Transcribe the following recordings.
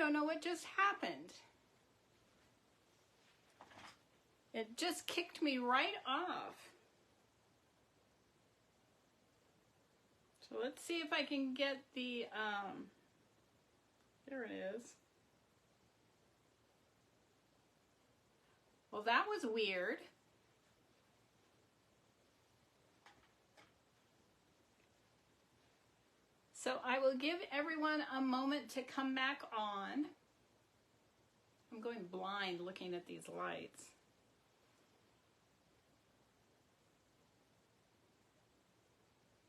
don't know what just happened. It just kicked me right off. So let's see if I can get the, there it is. Well, that was weird. So I will give everyone a moment to come back on. I'm going blind looking at these lights.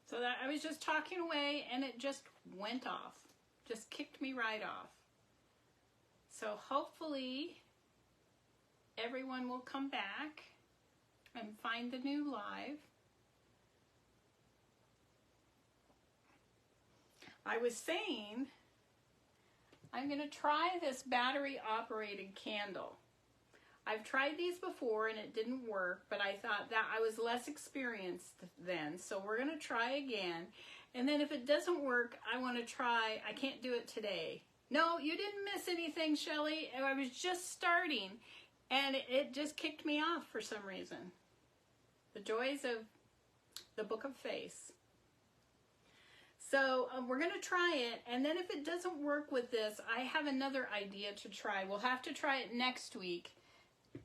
So that I was just talking away and it just went off. Just kicked me right off. So hopefully everyone will come back and find the new live. I was saying I'm going to try this battery operated candle. I've tried these before and it didn't work, but I thought that I was less experienced then, so we're going to try again. And then if it doesn't work, I want to try, I can't do it today. No, you didn't miss anything, Shelly. I was just starting and it just kicked me off for some reason. The joys of the Book of Face. So we're going to try it, and then if it doesn't work with this, I have another idea to try. We'll have to try it next week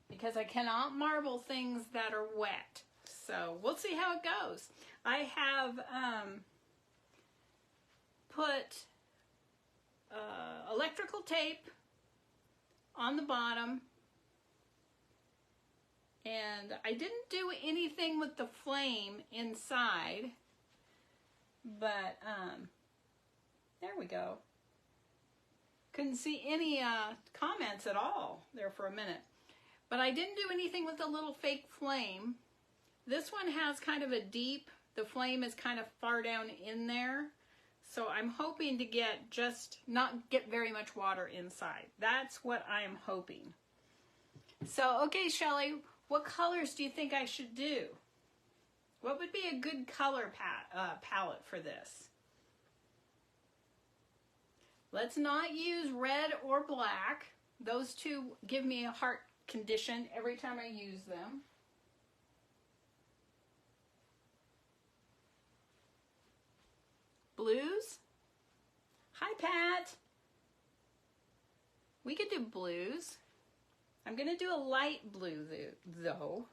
because I cannot marble things that are wet. So we'll see how it goes. I have put electrical tape on the bottom, and I didn't do anything with the flame inside. But, there we go. Couldn't see any comments at all there for a minute. But I didn't do anything with the little fake flame. This one has kind of a deep, the flame is kind of far down in there. So I'm hoping to get not get very much water inside. That's what I'm hoping. So, okay, Shelly, what colors do you think I should do? What would be a good color palette for this? Let's not use red or black. Those two give me a heart condition every time I use them. Blues? Hi, Pat. We could do blues. I'm going to do a light blue, though.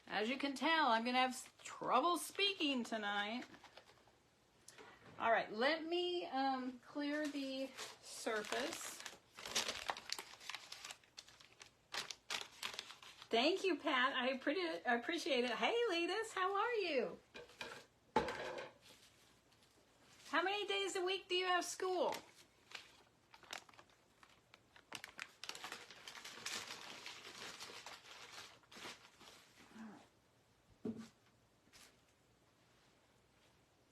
As you can tell, I'm going to have trouble speaking tonight. All right, let me clear the surface. Thank you, Pat. I appreciate it. Hey, Letus, how are you? How many days a week do you have school?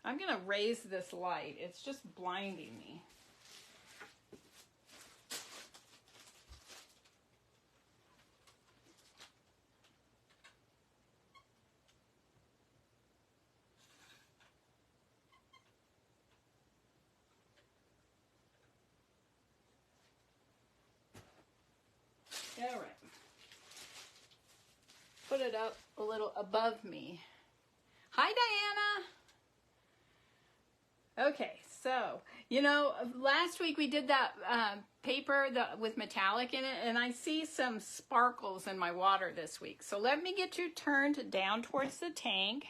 I'm going to raise this light. It's just blinding me. All right. Put it up a little above me. Hi, Diana. Okay, so, you know, last week we did that paper with metallic in it, and I see some sparkles in my water this week. So let me get you turned down towards the tank.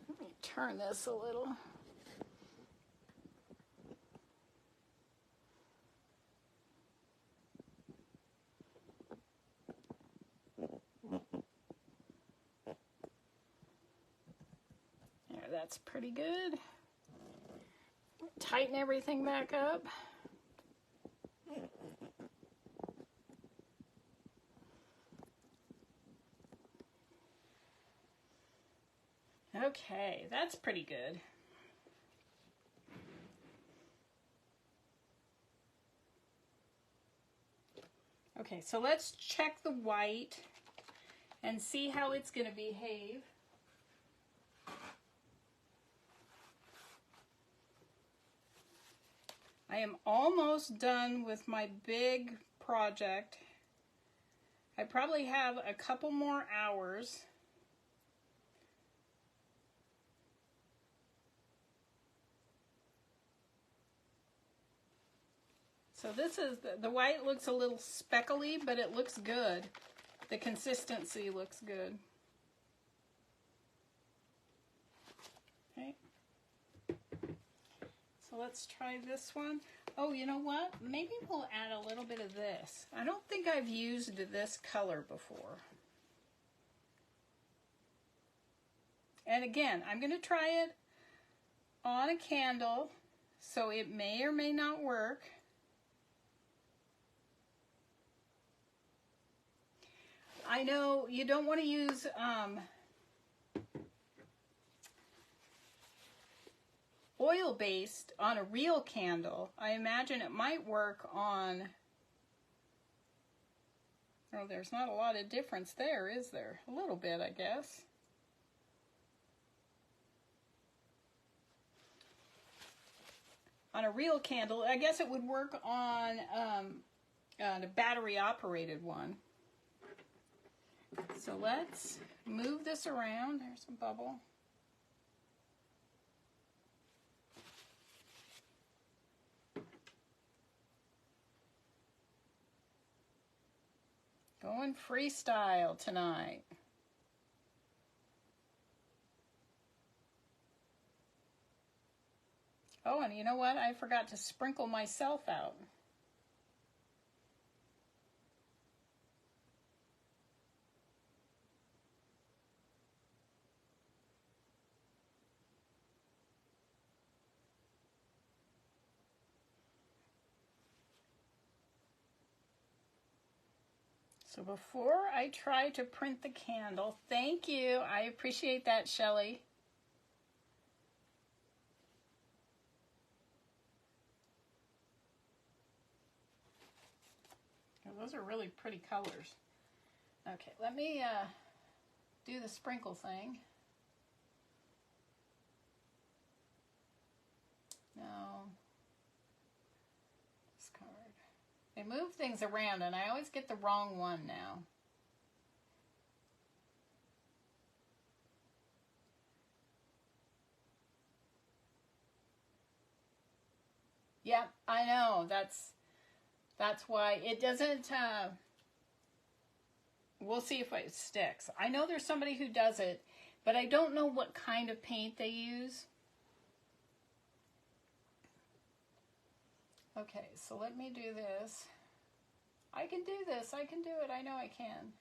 Let me turn this a little. That's pretty good. Tighten everything back up. Okay, that's pretty good. Okay, so let's check the white and see how it's going to behave. I am almost done with my big project. I probably have a couple more hours. So this is, the white looks a little speckly, but it looks good. The consistency looks good. Okay. So let's try this one. Oh, you know what? Maybe we'll add a little bit of this. I don't think I've used this color before. And again, I'm going to try it on a candle, so it may or may not work. I know you don't want to use oil-based on a real candle. I imagine it might work on, oh, there's not a lot of difference there, is there? A little bit, I guess. On a real candle, I guess it would work on a battery-operated one. So let's move this around. There's a bubble. Going freestyle tonight. Oh, and you know what? I forgot to sprinkle myself out. So before I try to print the candle, thank you. I appreciate that, Shelley. Oh, those are really pretty colors. Okay, let me do the sprinkle thing. No. Discard. They move things around and I always get the wrong one now. Yep, I know. That's why it doesn't, we'll see if it sticks. I know there's somebody who does it, but I don't know what kind of paint they use. Okay, so let me do this. I can do this. I can do it. I know I can.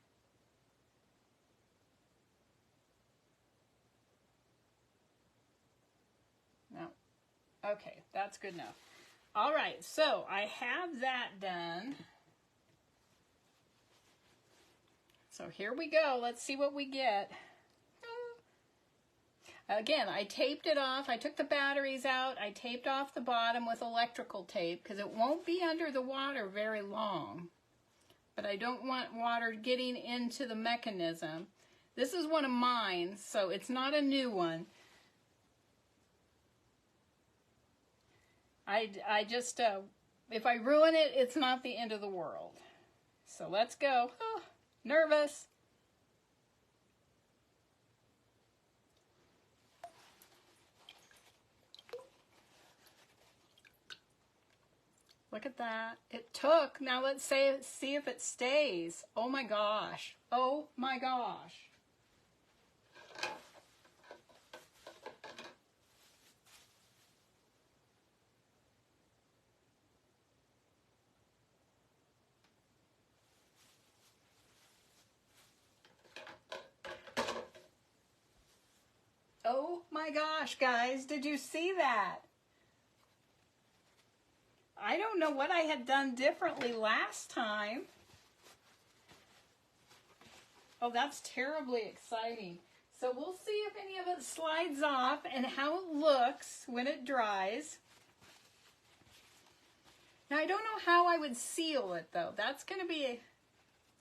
No. Okay, that's good enough. All right, so I have that done. So here we go. Let's see what we get. Again, I taped it off. I took the batteries out. I taped off the bottom with electrical tape because it won't be under the water very long. But I don't want water getting into the mechanism. This is one of mine, so it's not a new one. I just, if I ruin it, it's not the end of the world. So let's go. Oh, nervous. Look at that. It took. Now let's see if it stays. Oh my gosh. Oh my gosh. Oh my gosh, guys. Did you see that? I don't know what I had done differently last time. Oh, that's terribly exciting. So we'll see if any of it slides off and how it looks when it dries. Now, I don't know how I would seal it, though. That's going to be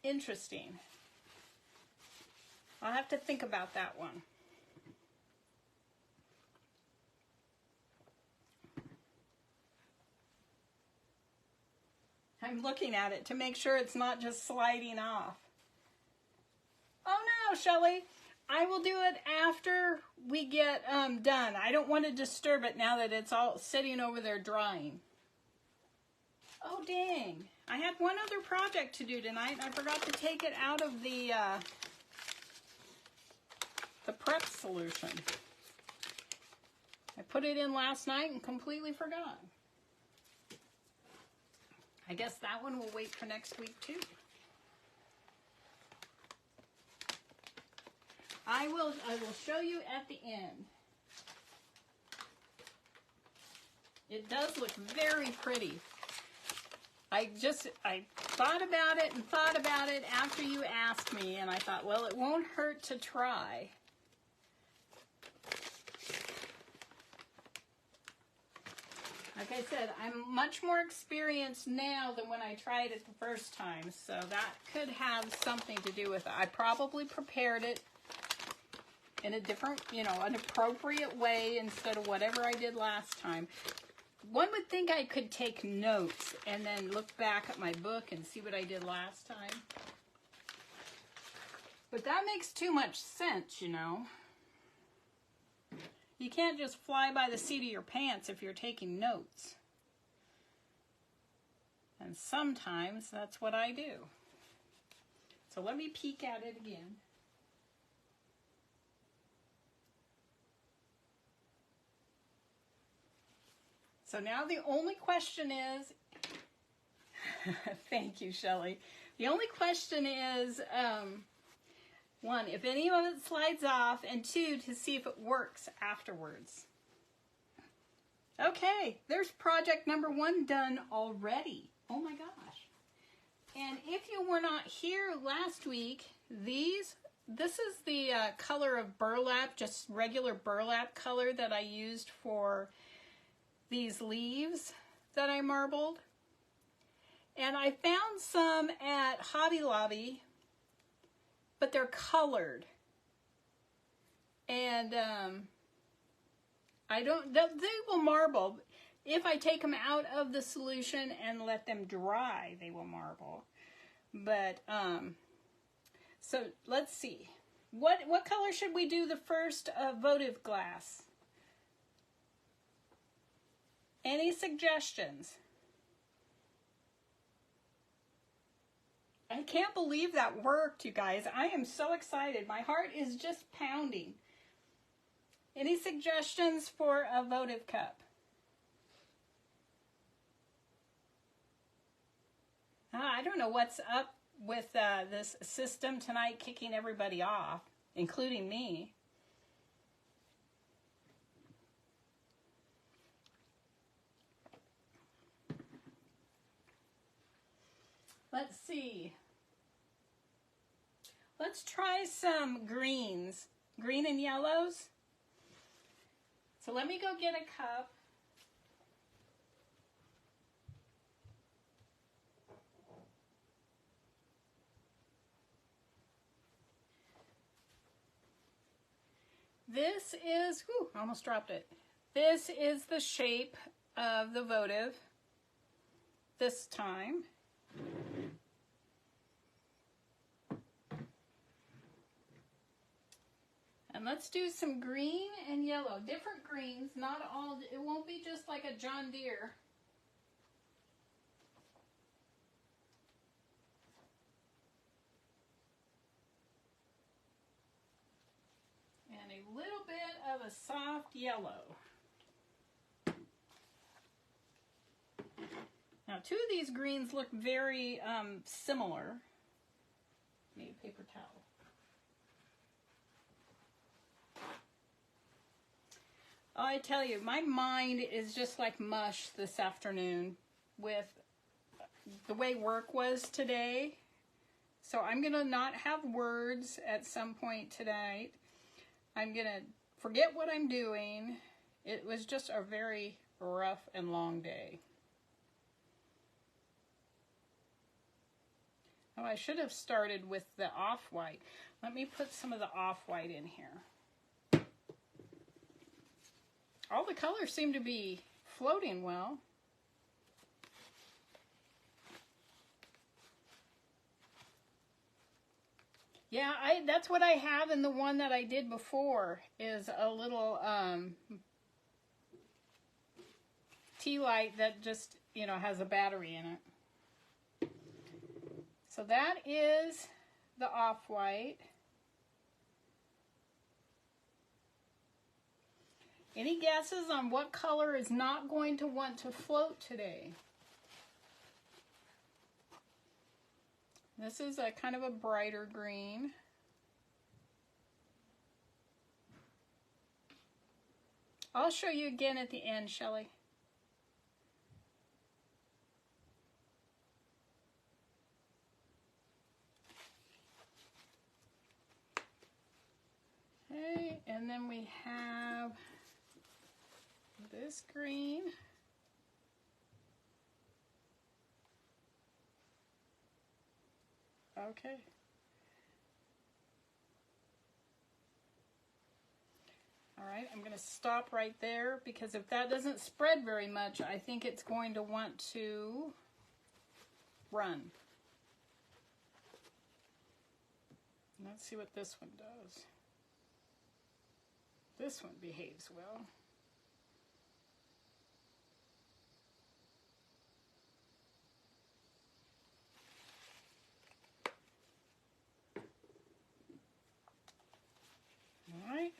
interesting. I'll have to think about that one. I'm looking at it to make sure it's not just sliding off. Oh no, Shelly. I will do it after we get done. I don't want to disturb it now that it's all sitting over there drying. Oh dang. I had one other project to do tonight. I forgot to take it out of the prep solution. I put it in last night and completely forgot. I guess that one will wait for next week too. I will show you at the end. It does look very pretty. I thought about it and thought about it after you asked me, and I thought, well, it won't hurt to try. Like I said, I'm much more experienced now than when I tried it the first time, so that could have something to do with it. I probably prepared it in a different, an appropriate way instead of whatever I did last time. One would think I could take notes and then look back at my book and see what I did last time. But that makes too much sense, You can't just fly by the seat of your pants if you're taking notes. And sometimes that's what I do. So let me peek at it again. So now the only question is, thank you, Shelly. The only question is, one, if any of it slides off, and two, to see if it works afterwards. Okay, there's project number 1 done already. Oh my gosh. And if you were not here last week, this is the color of burlap, just regular burlap color that I used for these leaves that I marbled. And I found some at Hobby Lobby, but they're colored. And they will marble. If I take them out of the solution and let them dry, they will marble. But, so let's see. What color should we do the first votive glass? Any suggestions? I can't believe that worked, you guys. I am so excited. My heart is just pounding. Any suggestions for a votive cup? I don't know what's up with this system tonight, kicking everybody off, including me. Let's see. Let's try some greens. Green and yellows. So let me go get a cup. This is, I almost dropped it. This is the shape of the votive this time. And let's do some green and yellow, different greens, not all, it won't be just like a John Deere. And a little bit of a soft yellow. Now, 2 of these greens look very similar. Need a paper towel. Oh, I tell you, my mind is just like mush this afternoon with the way work was today. So I'm going to not have words at some point tonight. I'm going to forget what I'm doing. It was just a very rough and long day. Oh, I should have started with the off-white. Let me put some of the off-white in here. All the colors seem to be floating well. Yeah, that's what I have in the one that I did before, is a little tea light that just, you know, has a battery in it. So that is the off-white. Any guesses on what color is not going to want to float today? This is a kind of a brighter green. I'll show you again at the end, Shelley. Okay, and then we have this green. Okay. All right, I'm going to stop right there because if that doesn't spread very much, I think it's going to want to run. Let's see what this one does. This one behaves well. All right.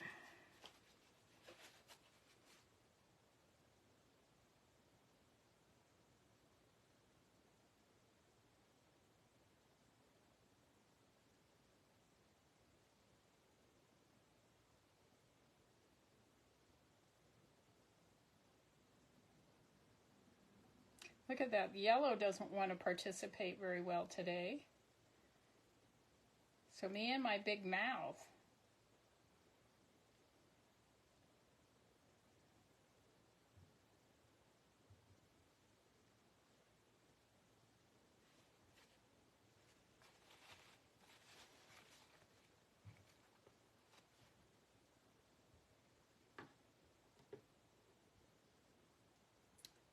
Look at that. Yellow doesn't want to participate very well today. So me and my big mouth.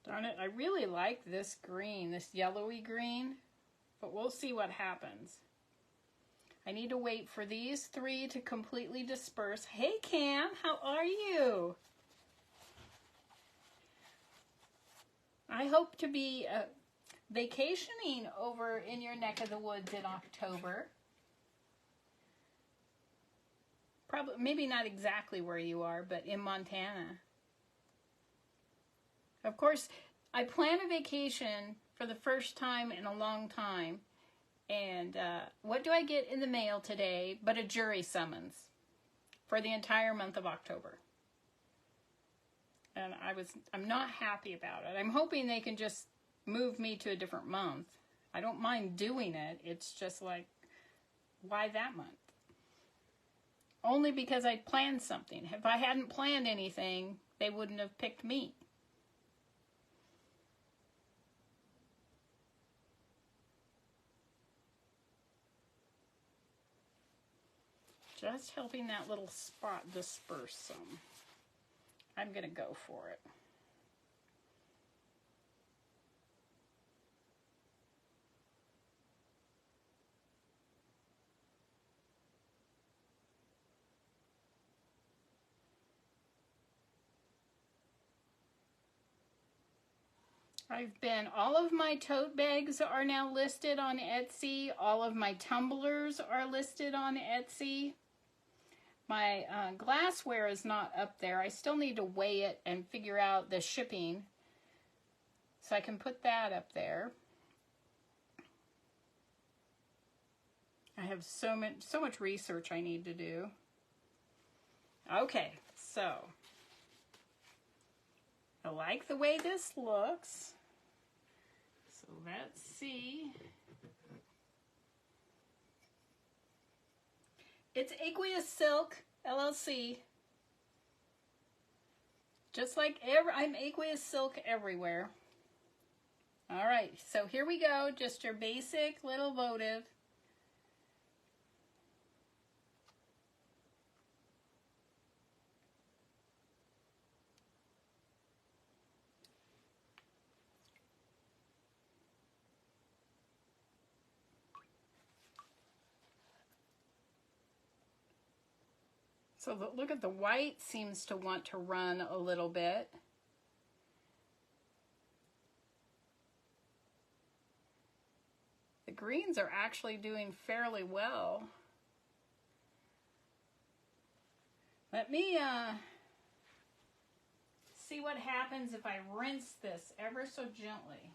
Darn it, I really like this green, this yellowy green, but we'll see what happens. I need to wait for these three to completely disperse. Hey Cam, how are you? I hope to be vacationing over in your neck of the woods in October. Probably, maybe not exactly where you are, but in Montana. Of course, I plan a vacation for the first time in a long time. And what do I get in the mail today but a jury summons for the entire month of October? And I'm not happy about it. I'm hoping they can just move me to a different month. I don't mind doing it. It's just like, why that month? Only because I planned something. If I hadn't planned anything, they wouldn't have picked me. Just helping that little spot disperse some. I'm going to go for it. All of my tote bags are now listed on Etsy. All of my tumblers are listed on Etsy. My glassware is not up there. I still need to weigh it and figure out the shipping. So I can put that up there. I have so much research I need to do. Okay, so I like the way this looks. So let's see. It's Aqueous Silk, LLC. Just like I'm Aqueous Silk everywhere. All right, so here we go. Just your basic little votive. So look at the white seems to want to run a little bit. The greens are actually doing fairly well. Let me see what happens if I rinse this ever so gently.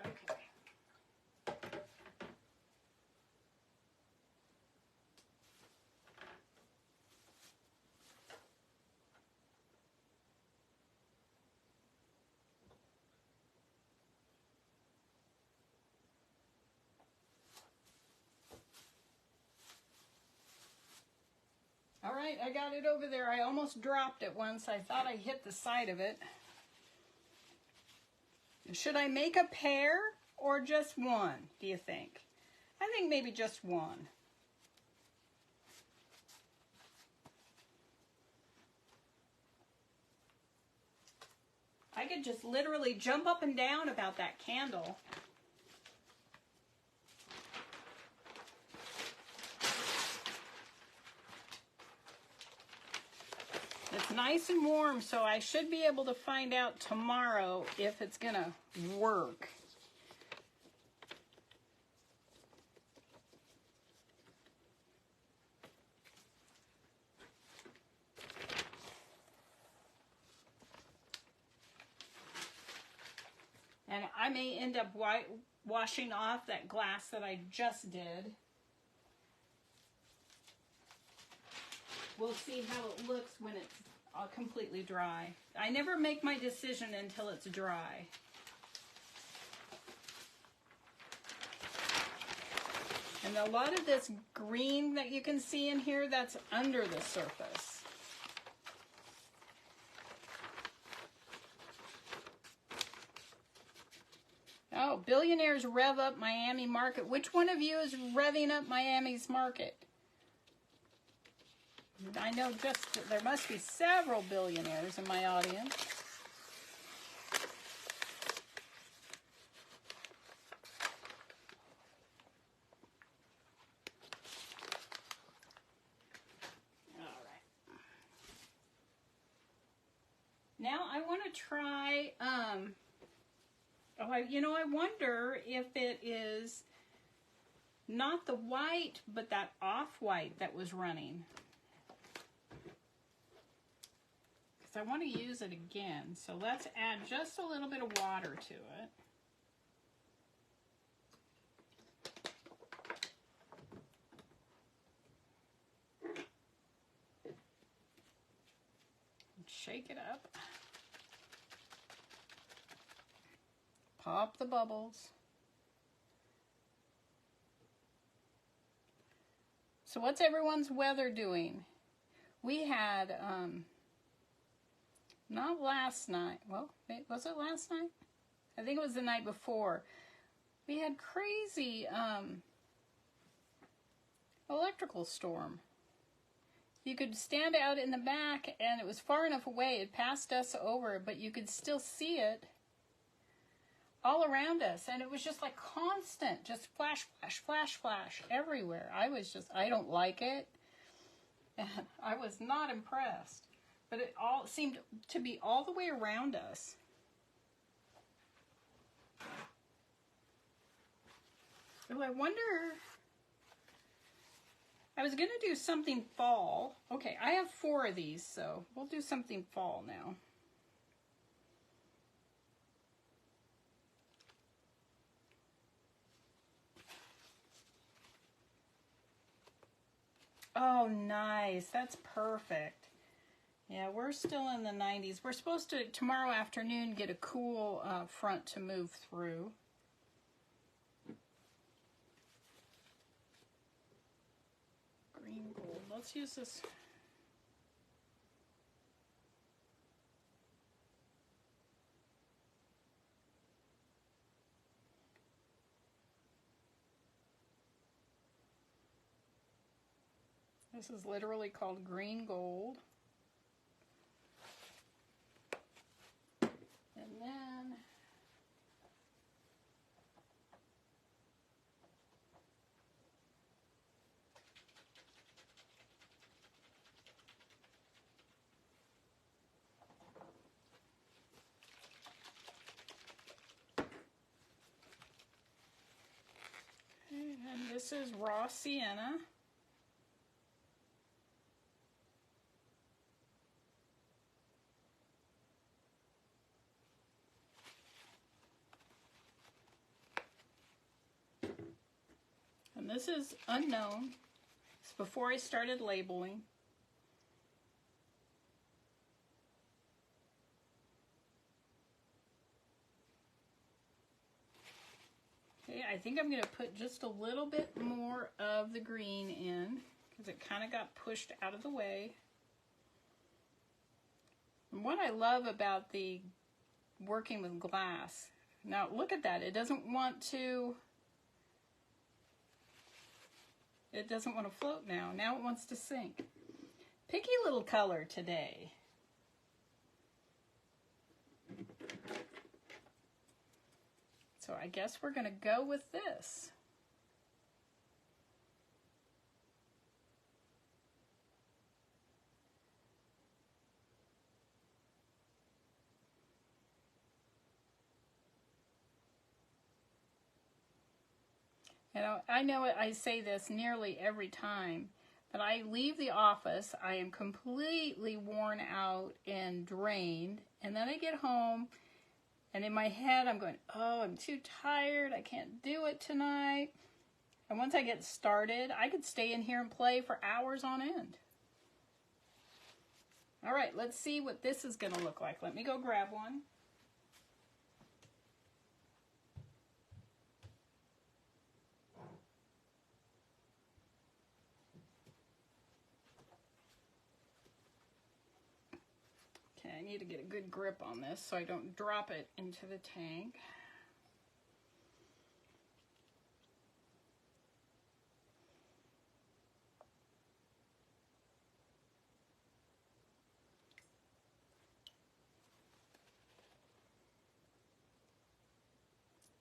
Okay. All right, I got it over there. I almost dropped it once. I thought I hit the side of it. Should I make a pair or just one, do you think? I think maybe just one. I could just literally jump up and down about that candle. It's nice and warm, so I should be able to find out tomorrow if it's gonna work. And I may end up washing off that glass that I just did. We'll see how it looks when it's completely dry. I never make my decision until it's dry. And a lot of this green that you can see in here, that's under the surface. Oh, billionaires rev up Miami market. Which one of you is revving up Miami's market? I know there must be several billionaires in my audience. All right. Now I want to try, I wonder if it is not the white, but that off-white that was running. I want to use it again, so let's add just a little bit of water to it. Shake it up. Pop the bubbles. So what's everyone's weather doing? We had, not last night. Well, was it last night? I think it was the night before. We had crazy electrical storm. You could stand out in the back, and it was far enough away. It passed us over, but you could still see it all around us. And it was just like constant, just flash, flash, flash, flash everywhere. I don't like it. And I was not impressed. But it all seemed to be all the way around us. Oh, I wonder, I was going to do something fall. Okay, I have 4 of these, so we'll do something fall now. Oh, nice. That's perfect. Yeah, we're still in the 90s. We're supposed to, tomorrow afternoon, get a cool front to move through. Green gold. Let's use this. This is literally called green gold. And then this is raw sienna. And this is unknown. It's before I started labeling. Okay, I think I'm going to put just a little bit more of the green in because it kind of got pushed out of the way. And what I love about the working with glass, now look at that, it doesn't want to float now. Now it wants to sink. Picky little color today. So I guess we're going to go with this. I know I say this nearly every time, but I leave the office, I am completely worn out and drained, and then I get home, and in my head I'm going, oh, I'm too tired, I can't do it tonight. And once I get started, I could stay in here and play for hours on end. All right, let's see what this is going to look like. Let me go grab one. Okay, I need to get a good grip on this so I don't drop it into the tank.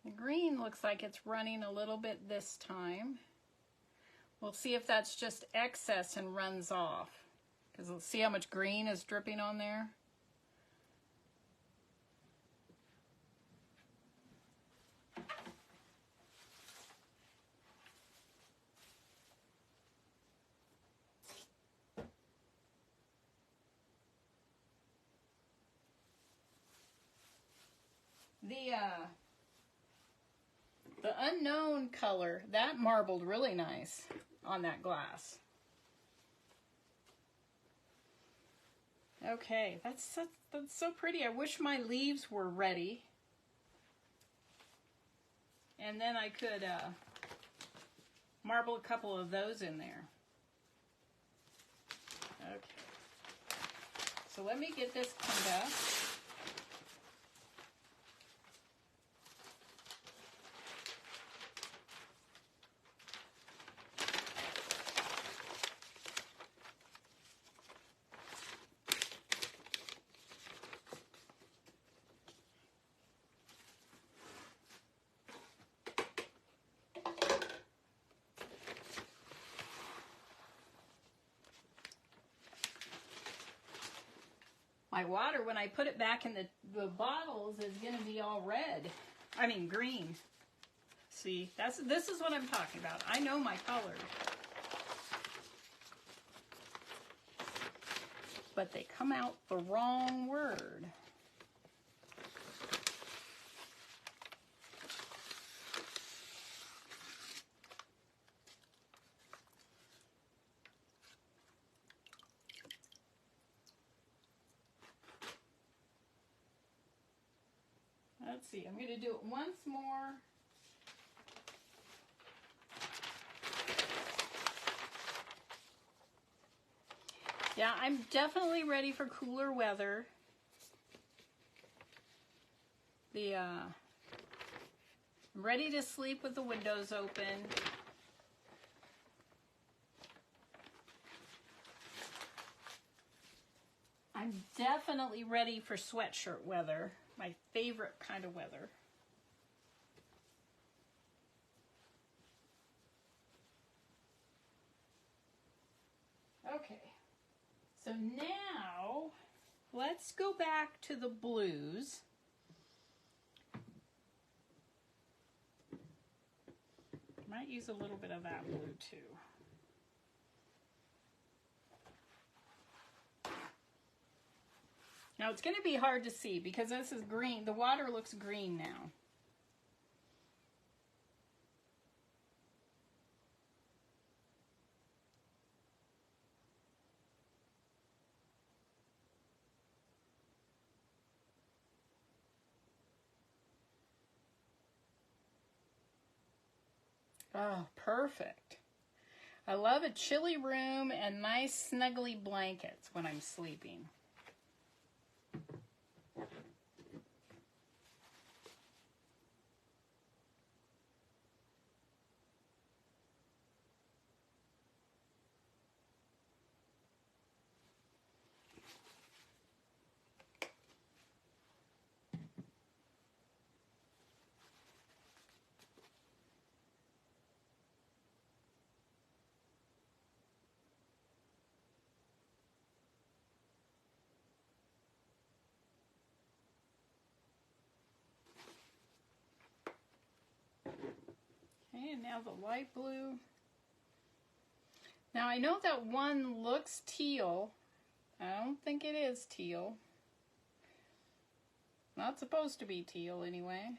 The green looks like it's running a little bit this time. We'll see if that's just excess and runs off. Because let's see how much green is dripping on there. The unknown color, that marbled really nice on that glass. Okay, that's so pretty. I wish my leaves were ready. And then I could marble a couple of those in there. Okay. So let me get this cleaned up. My water, when I put it back in the bottles, is going to be all red. I mean green. See, this is what I'm talking about. I know my colors. But they come out the wrong word. Let's see, I'm going to do it once more. Yeah, I'm definitely ready for cooler weather. I'm ready to sleep with the windows open. I'm definitely ready for sweatshirt weather, my favorite kind of weather. Okay, so now let's go back to the blues. Might use a little bit of that blue too. Now it's going to be hard to see because this is green. The water looks green now. Oh, perfect. I love a chilly room and nice snuggly blankets when I'm sleeping. Okay, and now the light blue. Now I know that one looks teal. I don't think it is teal. Not supposed to be teal anyway.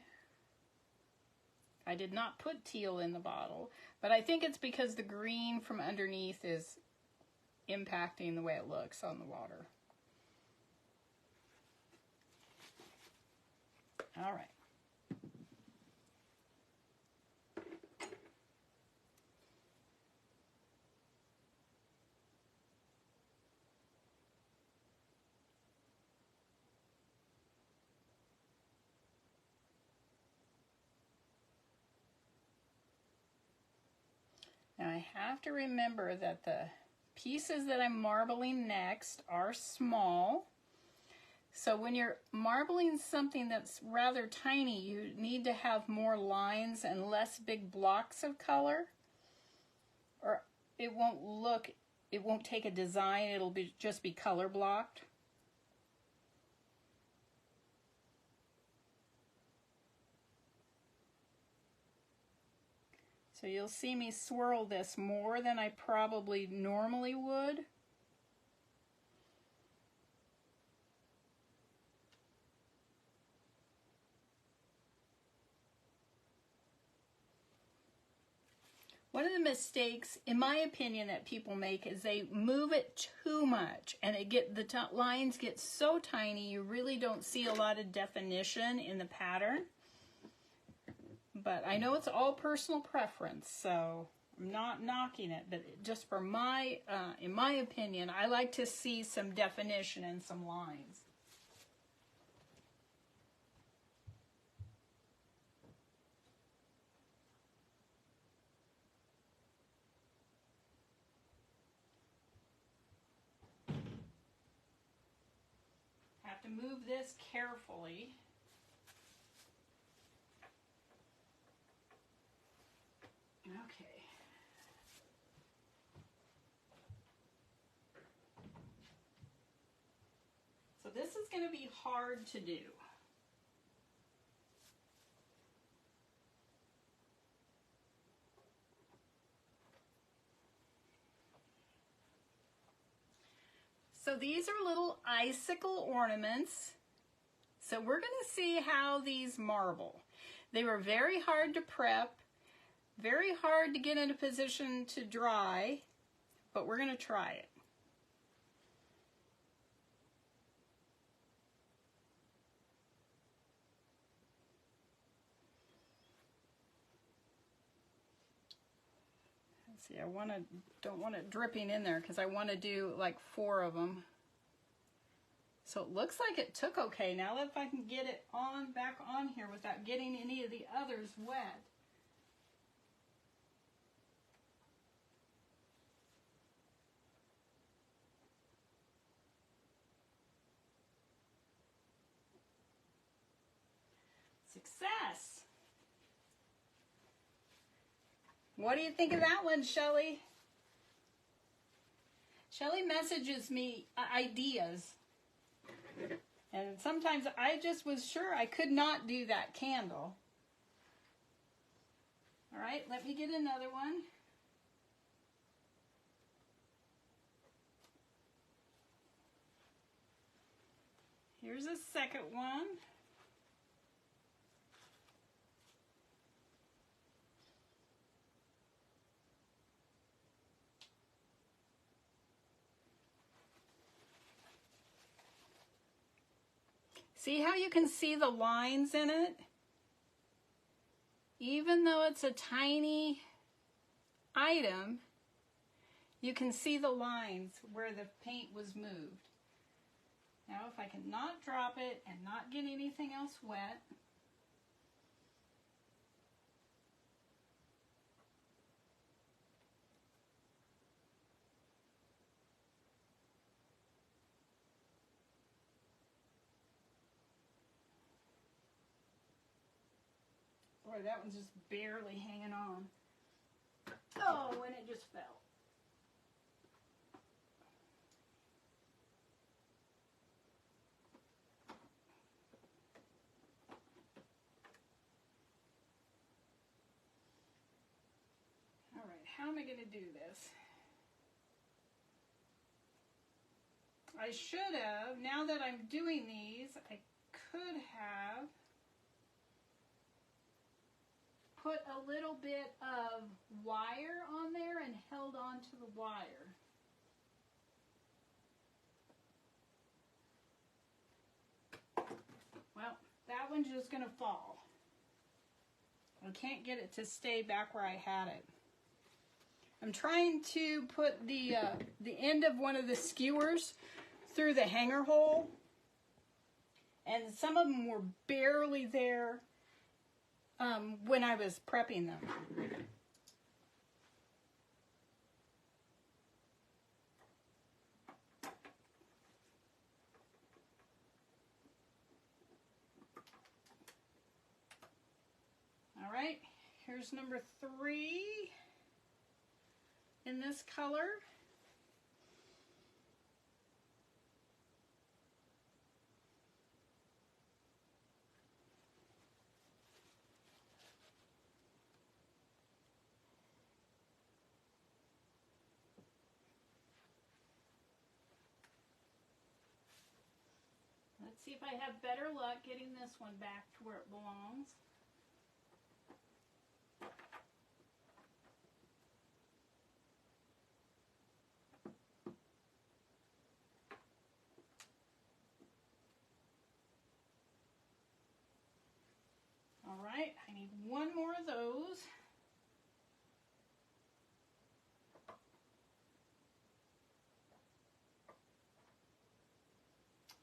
I did not put teal in the bottle, but I think it's because the green from underneath is impacting the way it looks on the water. All right. Now I have to remember that the pieces that I'm marbling next are small. So when you're marbling something that's rather tiny, you need to have more lines and less big blocks of color, or it won't take a design, it'll just be color blocked. So you'll see me swirl this more than I probably normally would. One of the mistakes, in my opinion, that people make is they move it too much, and the lines get so tiny you really don't see a lot of definition in the pattern. But I know it's all personal preference, so I'm not knocking it. But just for in my opinion, I like to see some definition and some lines. Have to move this carefully. Okay. So this is going to be hard to do. So these are little icicle ornaments. So we're going to see how these marble. They were very hard to prep, very hard to get in a position to dry, but we're going to try it. Let's see, don't want it dripping in there because I want to do like 4 of them. So it looks like it took okay. Now if I can get it back on here without getting any of the others wet. Success. What do you think of that one, Shelly? Shelly messages me ideas. And sometimes I just was sure I could not do that candle. All right, let me get another one. Here's a second one. See how you can see the lines in it? Even though it's a tiny item, you can see the lines where the paint was moved. Now if I can not drop it and not get anything else wet, boy, that one's just barely hanging on. Oh, and it just fell. All right, how am I going to do this? I should have, now that I'm doing these, I could have put a little bit of wire on there and held on to the wire. Well, that one's just going to fall. I can't get it to stay back where I had it. I'm trying to put the end of one of the skewers through the hanger hole, and some of them were barely there when I was prepping them. All right, here's number 3 in this color. Let's see if I have better luck getting this one back to where it belongs. All right, I need one more of those.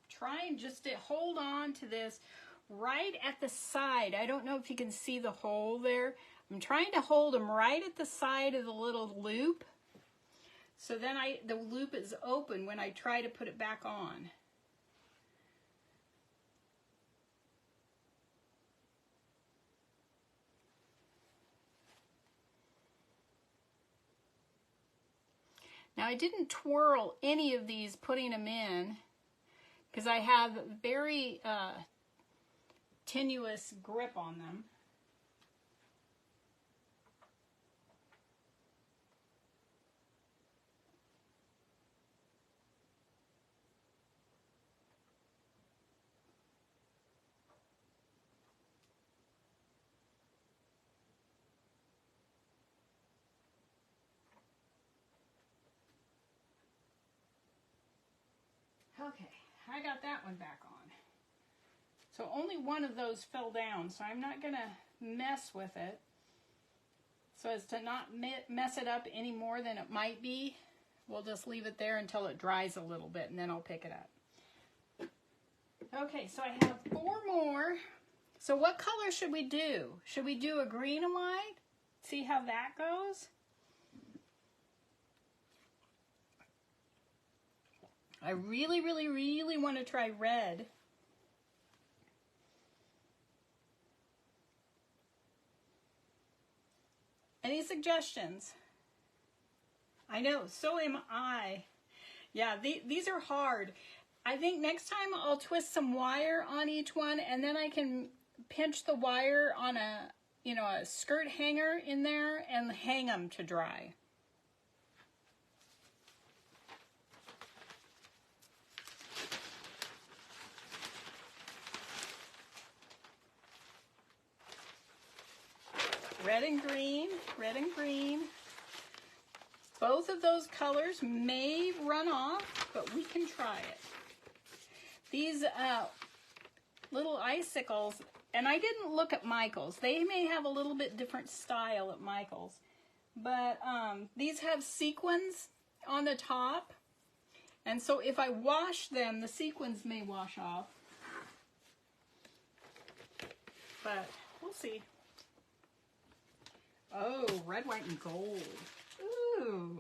Trying just to hold on to this right at the side. I don't know if you can see the hole there. I'm trying to hold them right at the side of the little loop. So then the loop is open when I try to put it back on. Now I didn't twirl any of these putting them in, because I have very tenuous grip on them. Okay, I got that one back on. So only one of those fell down, so I'm not going to mess with it so as to not mess it up any more than it might be. We'll just leave it there until it dries a little bit, and then I'll pick it up. Okay, so I have 4 more. So what color should we do? Should we do a green and white? See how that goes? I really, really, really want to try red. Any suggestions? I know, so am I. Yeah, these are hard. I think next time I'll twist some wire on each one, and then I can pinch the wire on a, you know, a skirt hanger in there and hang them to dry. Red and green, red and green. Both of those colors may run off, but we can try it. These little icicles, and I didn't look at Michael's. They may have a little bit different style at Michael's, but these have sequins on the top, and so if I wash them, the sequins may wash off, but we'll see. Oh, red, white, and gold. Ooh.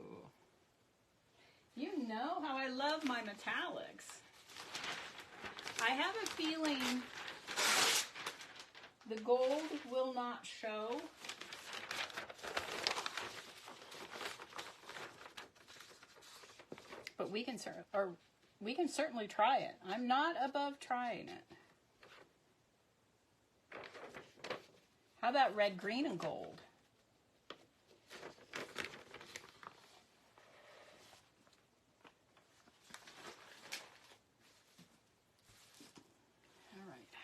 You know how I love my metallics. I have a feeling the gold will not show. But we can certainly try it. I'm not above trying it. How about red, green, and gold?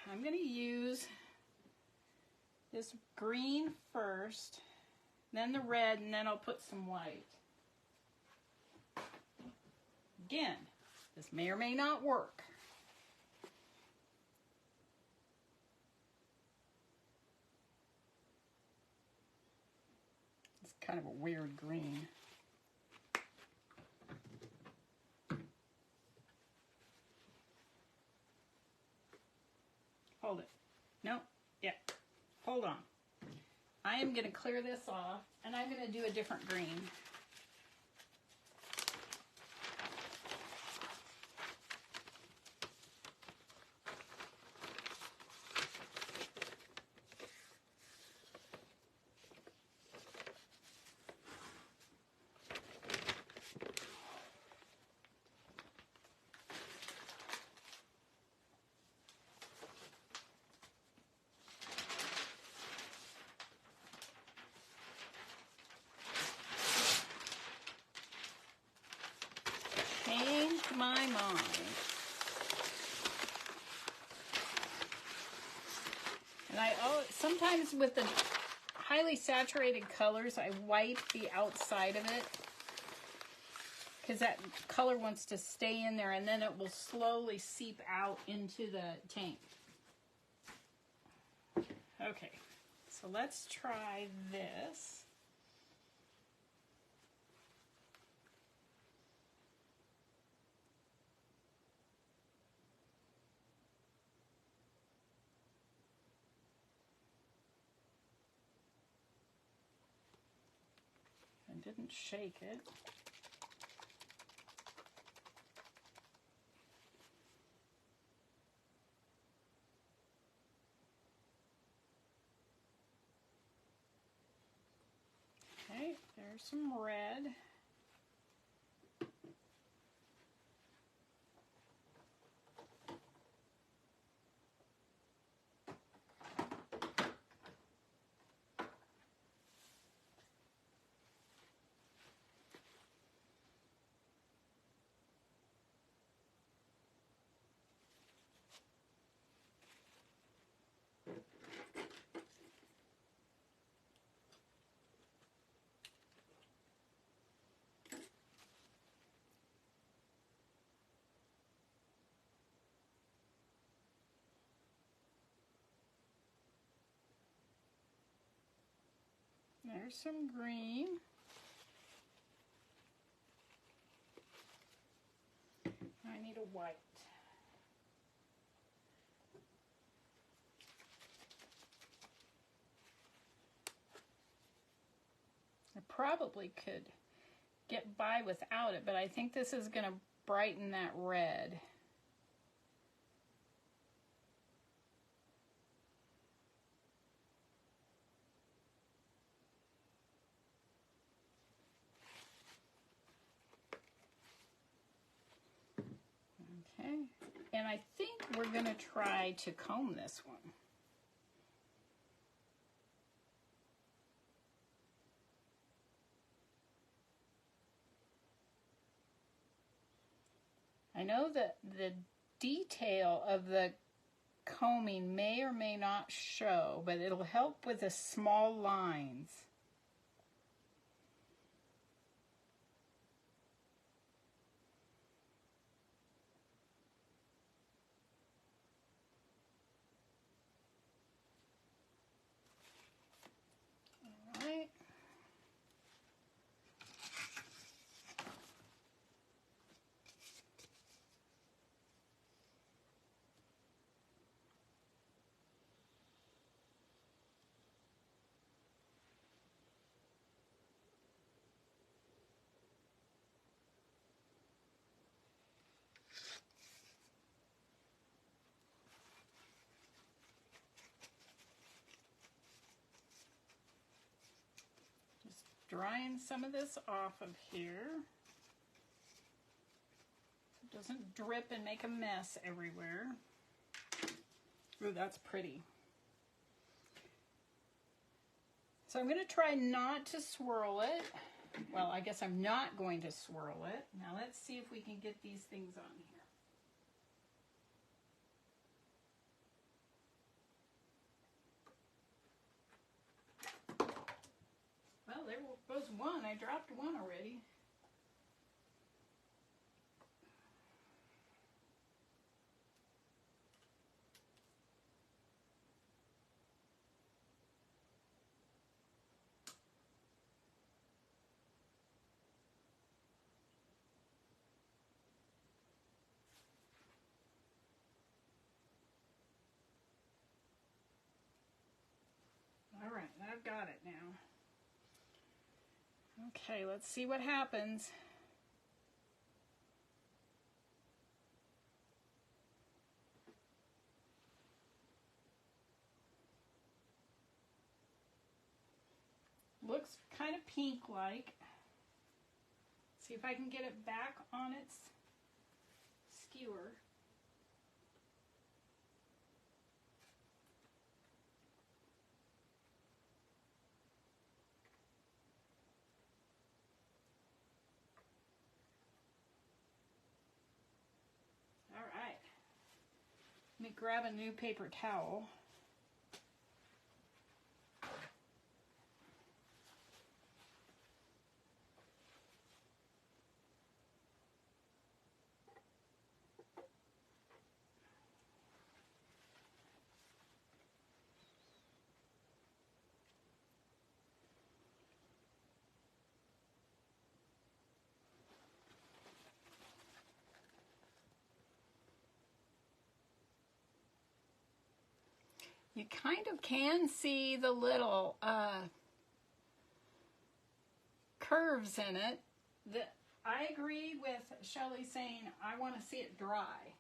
I'm going to use this green first, then the red, and then I'll put some white. Again, this may or may not work. It's kind of a weird green. Hold it. No, yeah, hold on. I am going to clear this off, and I'm going to do a different green. My mind. And sometimes with the highly saturated colors, I wipe the outside of it because that color wants to stay in there, and then it will slowly seep out into the tank. Okay, so let's try this. Didn't shake it. Okay, there's some red. There's some green. I need a white. I probably could get by without it, but I think this is going to brighten that red. going to try to comb this one. I know that the detail of the combing may or may not show, but it'll help with the small lines. All right. Drying some of this off of here so it doesn't drip and make a mess everywhere. Ooh, that's pretty. So I'm going to try not to swirl it. Well, I guess I'm not going to swirl it. Now let's see if we can get these things on here. Well, there goes one. I dropped one already. All right, I've got it now. Okay, let's see what happens. Looks kind of pink-like. See if I can get it back on its skewer. All right. Let me grab a new paper towel. You kind of can see the little curves in it. I agree with Shelley saying I want to see it dry.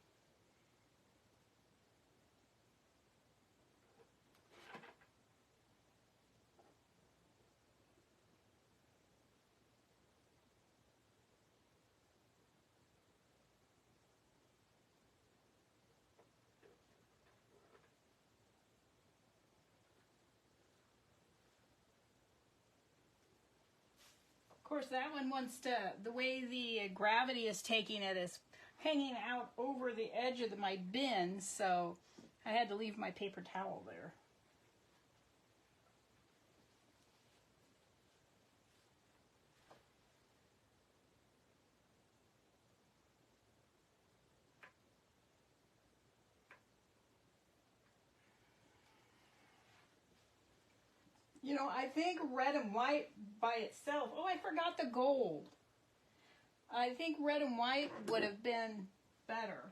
Of course, that one wants to, the way the gravity is taking it is hanging out over the edge of my bin, so I had to leave my paper towel there. You know, I think red and white by itself, oh, I forgot the gold. I think red and white would have been better.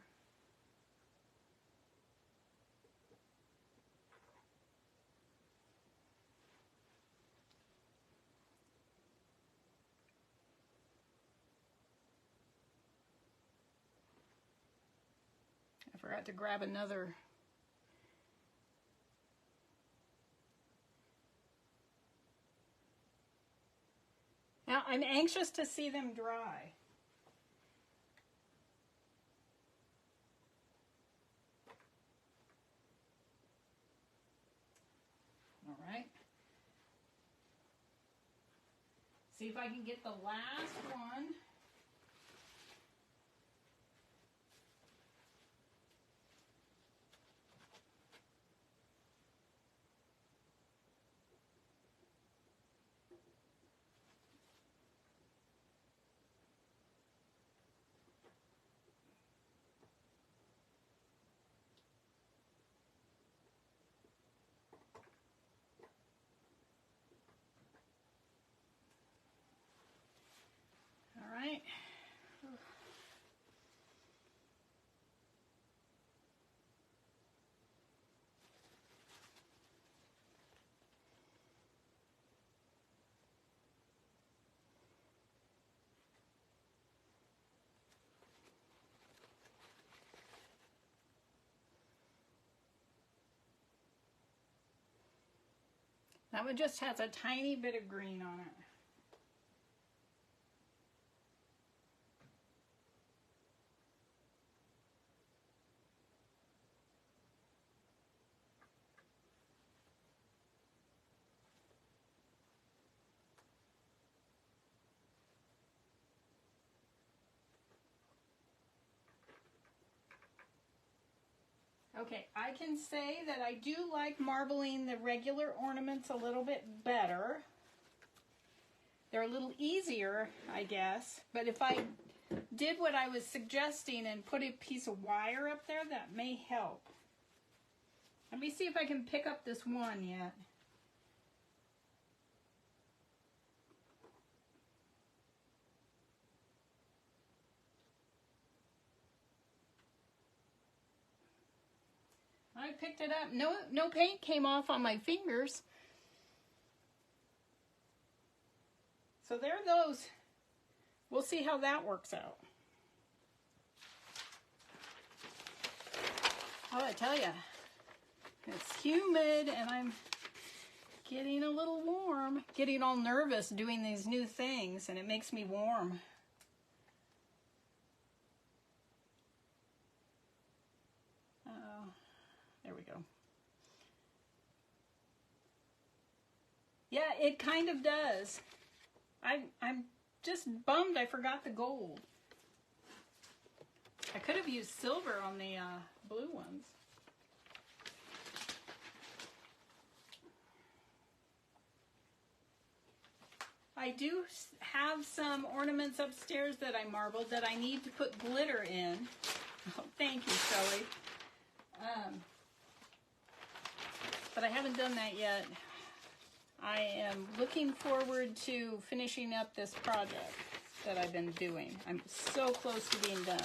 I forgot to grab another. Now, I'm anxious to see them dry. See if I can get the last one. All right. That one just has a tiny bit of green on it. Okay, I can say that I do like marbling the regular ornaments a little bit better. They're a little easier, I guess, but if I did what I was suggesting and put a piece of wire up there, that may help. Let me see if I can pick up this one yet. I picked it up. No paint came off on my fingers. So there are those. We'll see how that works out. Oh, I tell you, it's humid and I'm getting a little warm. Getting all nervous doing these new things, and it makes me warm. There we go. Yeah, it kind of does. I'm just bummed I forgot the gold. I could have used silver on the blue ones. I do have some ornaments upstairs that I marbled that I need to put glitter in. Oh, thank you, Shelley. But I haven't done that yet. I am looking forward to finishing up this project that I've been doing. I'm so close to being done.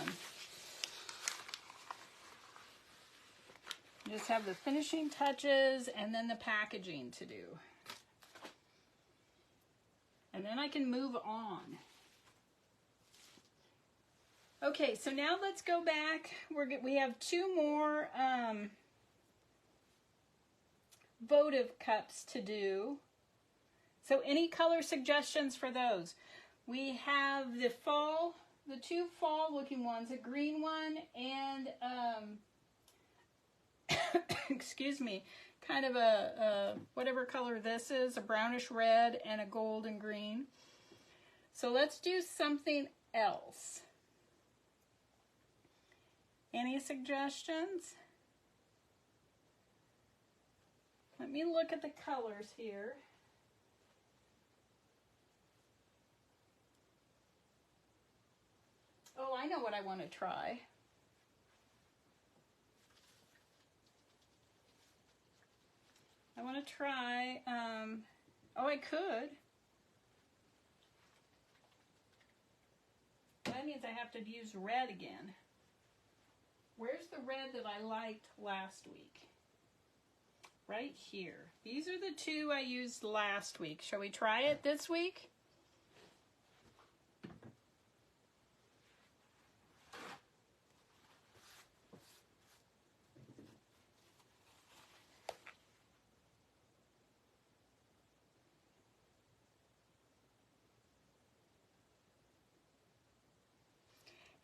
Just have the finishing touches and then the packaging to do. And then I can move on. Okay, so now let's go back. We have two more votive cups to do. So any color suggestions for those? We have the two fall looking ones, a green one and excuse me, kind of a whatever color this is, a brownish red and a gold and green. So let's do something else. Any suggestions? Let me look at the colors here. Oh, I know what I want to try. I want to try, oh, I could. That means I have to use red again. Where's the red that I liked last week? Right here. These are the two I used last week. Shall we try it this week?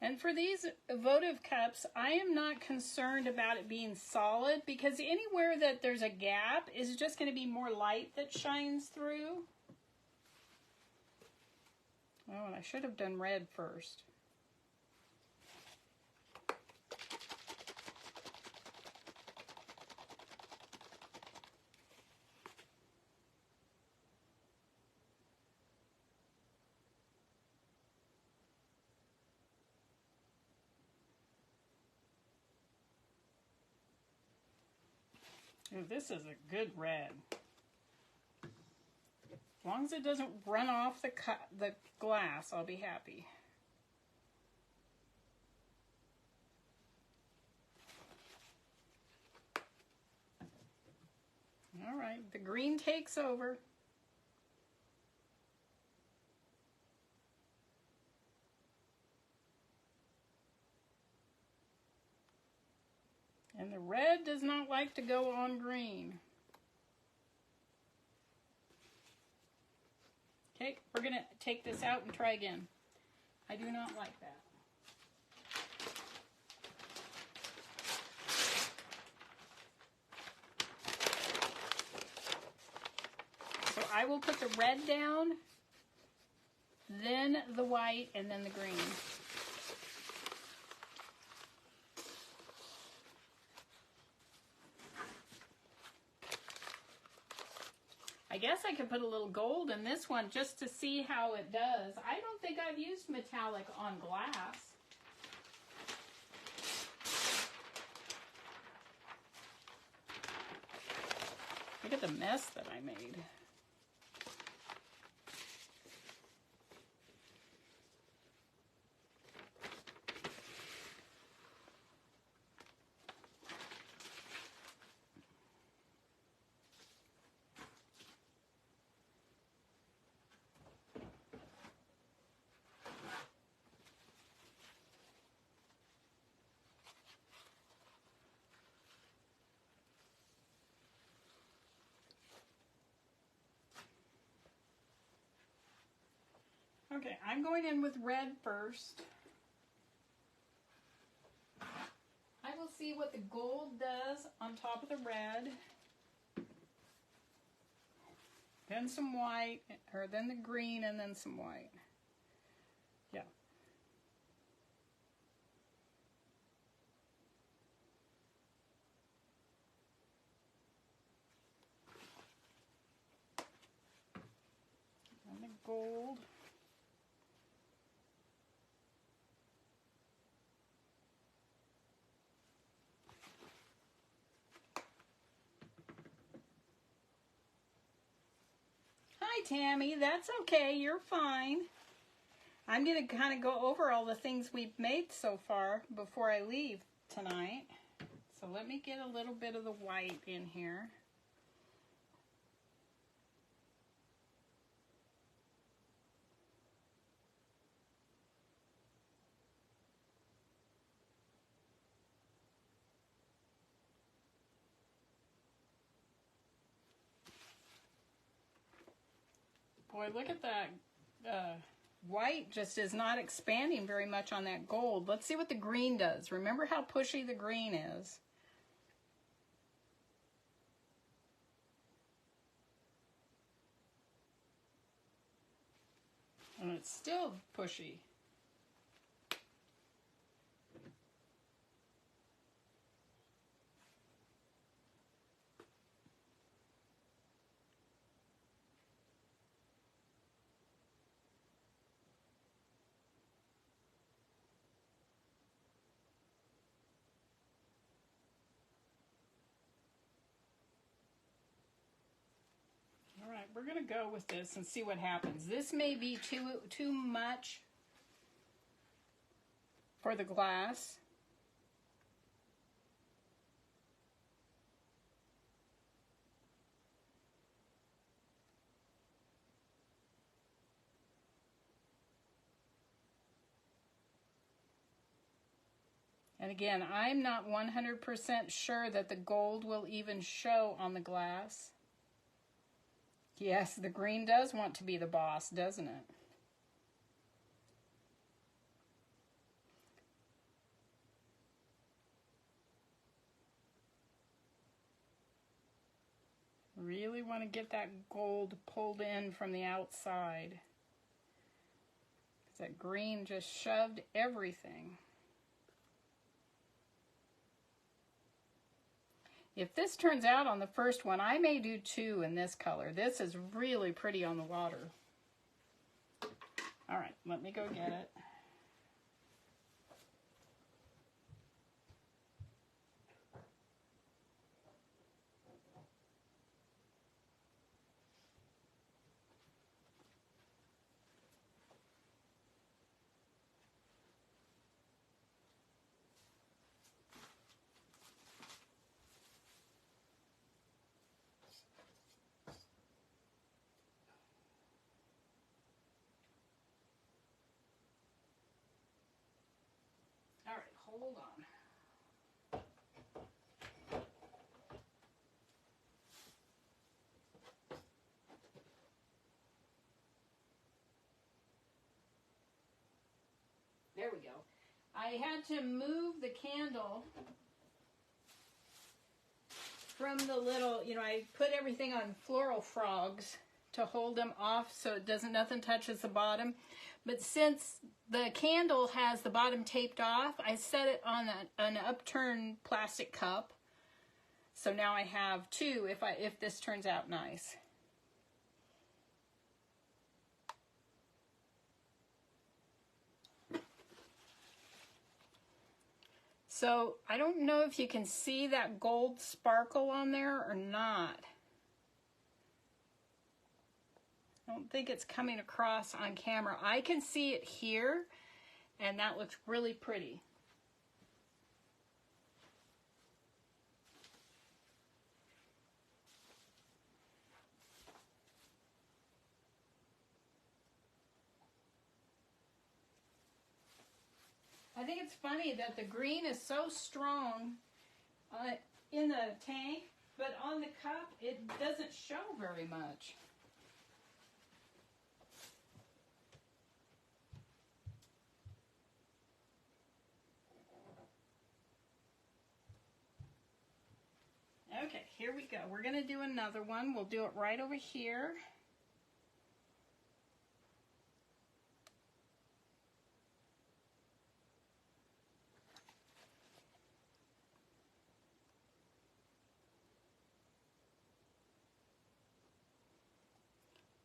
And for these votive cups, I am not concerned about it being solid because anywhere that there's a gap is just going to be more light that shines through. Oh, and I should have done red first. Ooh, this is a good red. As long as it doesn't run off the glass, I'll be happy. All right, the green takes over. And the red does not like to go on green. Okay, we're going to take this out and try again. I do not like that. So I will put the red down, then the white, and then the green. I guess I could put a little gold in this one just to see how it does. I don't think I've used metallic on glass. Look at the mess that I made. Okay, I'm going in with red first. I will see what the gold does on top of the red. Then some white, or then the green, and then some white. Yeah. And the gold. Hi, Tammy. That's okay. You're fine. I'm going to kind of go over all the things we've made so far before I leave tonight. So let me get a little bit of the white in here. Boy, look at that. White just is not expanding very much on that gold. Let's see what the green does. Remember how pushy the green is. And it's still pushy. All right, we're going to go with this and see what happens. This may be too much for the glass. And again, I'm not 100% sure that the gold will even show on the glass. Yes, the green does want to be the boss, doesn't it? Really want to get that gold pulled in from the outside. That green just shoved everything. If this turns out on the first one, I may do 2 in this color. This is really pretty on the water. All right, let me go get it. All right, hold on. There we go. I had to move the candle from the little, I put everything on floral frogs to hold them off so it doesn't, nothing touches the bottom. But since the candle has the bottom taped off, I set it on an upturned plastic cup. So now I have 2 if this turns out nice. So I don't know if you can see that gold sparkle on there or not. I don't think it's coming across on camera. I can see it here, and that looks really pretty. I think it's funny that the green is so strong in the tank, but on the cup it doesn't show very much. Okay, here we go. We're going to do another one. We'll do it right over here.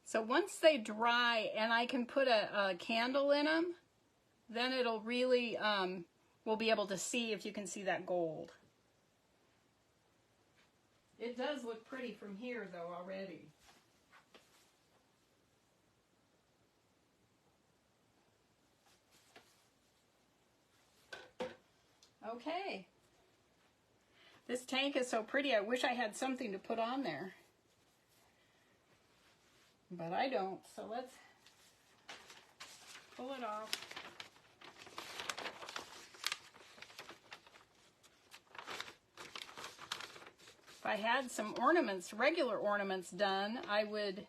So once they dry and I can put a candle in them, then it'll really, we'll be able to see if you can see that gold. It does look pretty from here though already. Okay. This tank is so pretty. I wish I had something to put on there. But I don't, so let's pull it off. If I had some ornaments, regular ornaments done, I would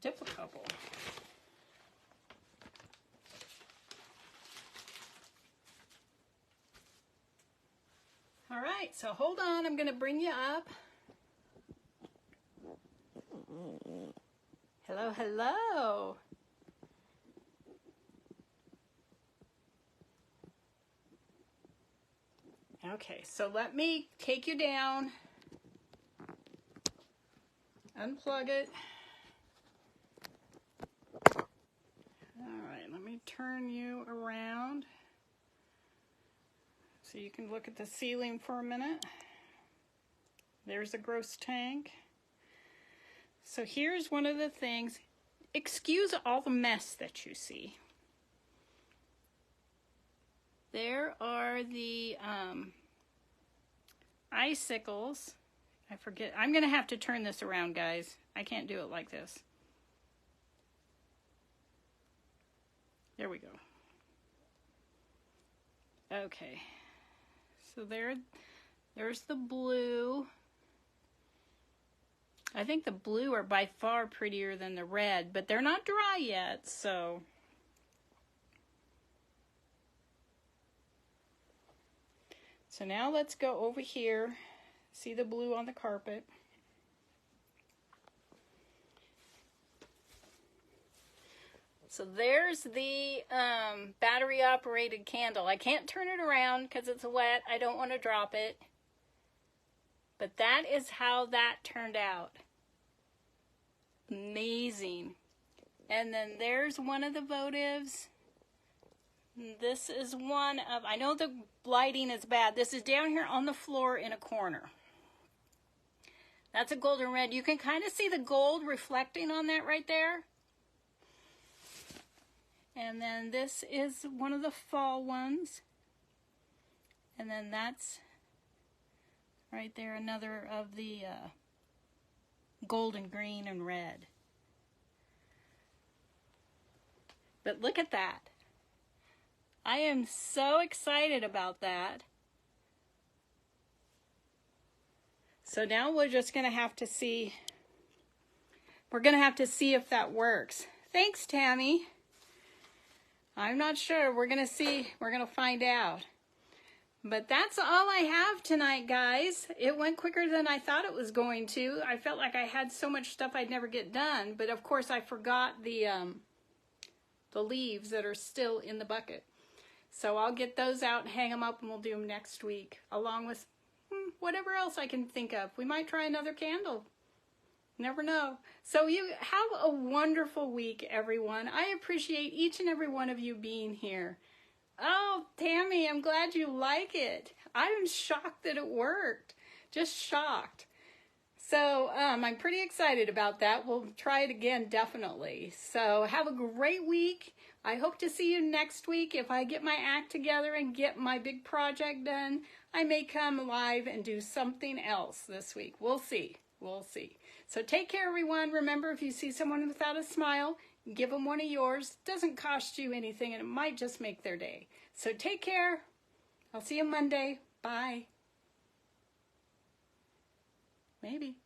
dip a couple. All right, so hold on, I'm going to bring you up. Hello, hello. Okay, so let me take you down, unplug it. All right, let me turn you around so you can look at the ceiling for a minute. There's a gross tank. So here's one of the things. Excuse all the mess that you see. There are the icicles. I forget. I'm going to have to turn this around, guys. I can't do it like this. There we go. Okay. So there's the blue. I think the blue are by far prettier than the red, but they're not dry yet, so. So now let's go over here. See the blue on the carpet. So there's the battery operated candle. I can't turn it around because it's wet. I don't want to drop it. But that is how that turned out. Amazing. And then there's one of the votives. This is one of, I know the lighting is bad. This is down here on the floor in a corner. That's a golden red. You can kind of see the gold reflecting on that right there. And then this is one of the fall ones. And then that's right there, another of the golden green and red. But look at that. I am so excited about that. So now we're just going to have to see. We're going to have to see if that works. Thanks, Tammy. I'm not sure. We're going to see. We're going to find out. But that's all I have tonight, guys. It went quicker than I thought it was going to. I felt like I had so much stuff I'd never get done. But of course, I forgot the leaves that are still in the bucket. So I'll get those out and hang them up, and we'll do them next week, along with whatever else I can think of. We might try another candle. Never know. So you have a wonderful week, everyone. I appreciate each and every one of you being here. Oh, Tammy, I'm glad you like it. I'm shocked that it worked. Just shocked. So I'm pretty excited about that. We'll try it again, definitely. So have a great week. I hope to see you next week. If I get my act together and get my big project done, I may come live and do something else this week. We'll see. We'll see. So take care, everyone. Remember, if you see someone without a smile, give them one of yours. It doesn't cost you anything, and it might just make their day. So take care. I'll see you Monday. Bye. Maybe.